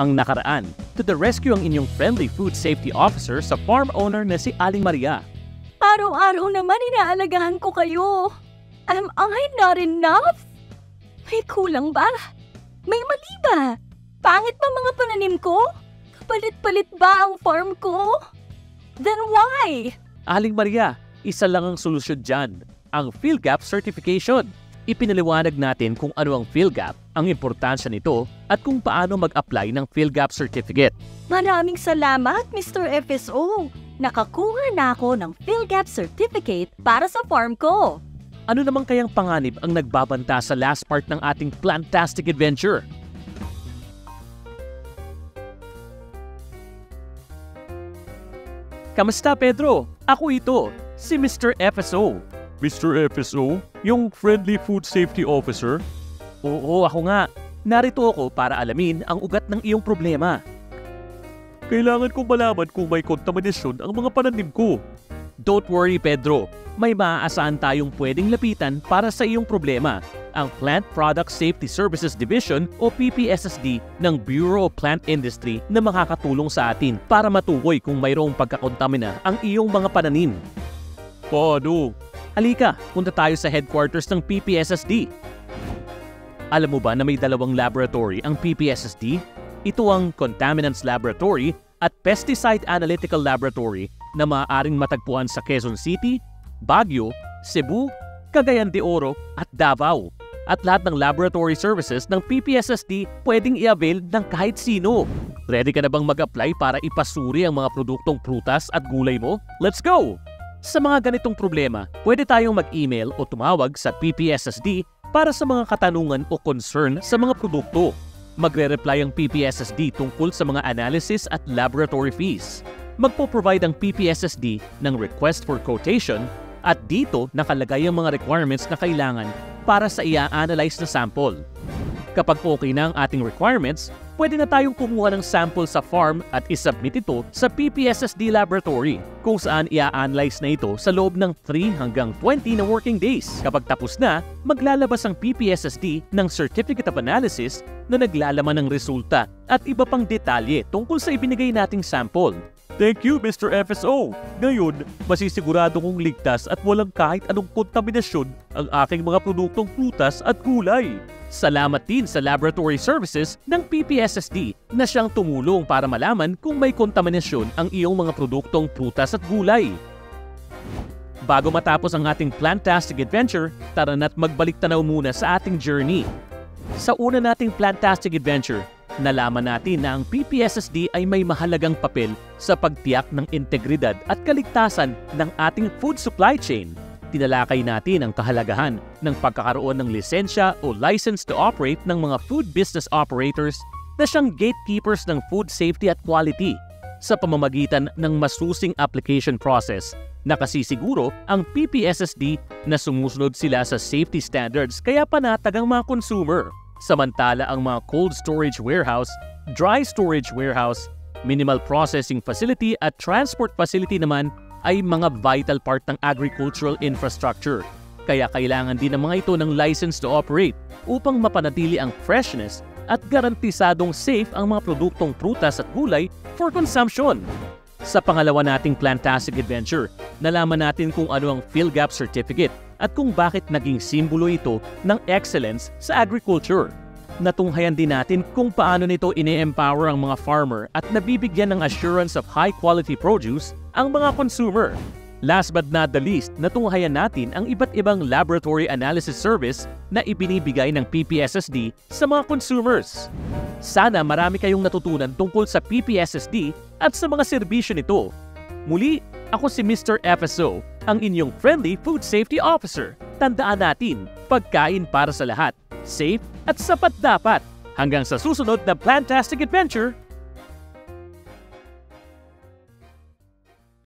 Ang nakaraan, to the rescue ang inyong friendly food safety officer sa farm owner na si Aling Maria. Araw-araw naman inaalagaan ko kayo. Am I not enough? May kulang ba? May mali ba? Pangit ba mga pananim ko? Kapalit-palit ba ang farm ko? Then why? Aling Maria, isa lang ang solusyon dyan, ang PhilGap certification. Ipinaliwanag natin kung ano ang PhilGap, ang importansya nito, at kung paano mag-apply ng PhilGap certificate. Maraming salamat, Mr. FSO. Nakakuha na ako ng PhilGap certificate para sa farm ko. Ano namang kayang panganib ang nagbabanta sa last part ng ating Plantastic Adventure? Kamusta, Pedro? Ako ito, si Mr. FSO. Mr. FSO? Yung Friendly Food Safety Officer? Oo, ako nga. Narito ako para alamin ang ugat ng iyong problema. Kailangan kong malaman kung may kontaminasyon ang mga pananim ko. Don't worry, Pedro. May maaasahan tayong pwedeng lapitan para sa iyong problema. Ang Plant Product Safety Services Division o PPSSD ng Bureau of Plant Industry na makakatulong sa atin para matukoy kung mayroong pagkakontamina ang iyong mga pananim. Paano? Halika, punta tayo sa headquarters ng PPSSD. Alam mo ba na may dalawang laboratory ang PPSSD? Ito ang Contaminants Laboratory at Pesticide Analytical Laboratory na maaaring matagpuan sa Quezon City, Baguio, Cebu, Cagayan de Oro at Davao. At lahat ng laboratory services ng PPSSD pwedeng i-avail ng kahit sino. Ready ka na bang mag-apply para ipasuri ang mga produktong prutas at gulay mo? Let's go! Sa mga ganitong problema, pwede tayong mag-email o tumawag sa PPSSD para sa mga katanungan o concern sa mga produkto. Magre-reply ang PPSSD tungkol sa mga analysis at laboratory fees. Magpo-provide ang PPSSD ng request for quotation at dito nakalagay ang mga requirements na kailangan para sa i-analyze na sample. Kapag okay na ang ating requirements, pwede na tayong kumuha ng sample sa farm at isubmit ito sa PPSSD laboratory kung saan i-analyze na ito sa loob ng 3 hanggang 20 na working days. Kapag tapos na, maglalabas ang PPSSD ng Certificate of Analysis na naglalaman ng resulta at iba pang detalye tungkol sa ibinigay nating sample. Thank you, Mr. FSO! Ngayon, masisigurado kong ligtas at walang kahit anong kontaminasyon ang aking mga produktong prutas at gulay. Salamat din sa laboratory services ng PPSSD na siyang tumulong para malaman kung may kontaminasyon ang iyong mga produktong prutas at gulay. Bago matapos ang ating Plantastic Adventure, tara na't magbalik tanaw muna sa ating journey. Sa una nating Plantastic Adventure, nalaman natin na ang PPSSD ay may mahalagang papel sa pagtiyak ng integridad at kaligtasan ng ating food supply chain. Tinalakay natin ang kahalagahan ng pagkakaroon ng lisensya o license to operate ng mga food business operators na siyang gatekeepers ng food safety at quality sa pamamagitan ng masusing application process. Nakasisiguro ang PPSSD na sumusunod sila sa safety standards kaya panatag ang mga consumer. Samantala ang mga cold storage warehouse, dry storage warehouse, minimal processing facility at transport facility naman ay mga vital part ng agricultural infrastructure. Kaya kailangan din ng mga ito ng license to operate upang mapanatili ang freshness at garantisadong safe ang mga produktong prutas at gulay for consumption. Sa pangalawa nating Plantastic Adventure, nalaman natin kung ano ang PhilGap Certificate at kung bakit naging simbolo ito ng excellence sa agriculture. Natunghayan din natin kung paano nito ine-empower ang mga farmer at nabibigyan ng assurance of high-quality produce ang mga consumer. Last but not the least, natunghayan natin ang iba't ibang laboratory analysis service na ibinibigay ng PPSSD sa mga consumers. Sana marami kayong natutunan tungkol sa PPSSD at sa mga serbisyo nito. Muli, ako si Mr. FSO, ang inyong friendly food safety officer. Tandaan natin, pagkain para sa lahat, safe at sapat dapat. Hanggang sa susunod na Plantastic Adventure,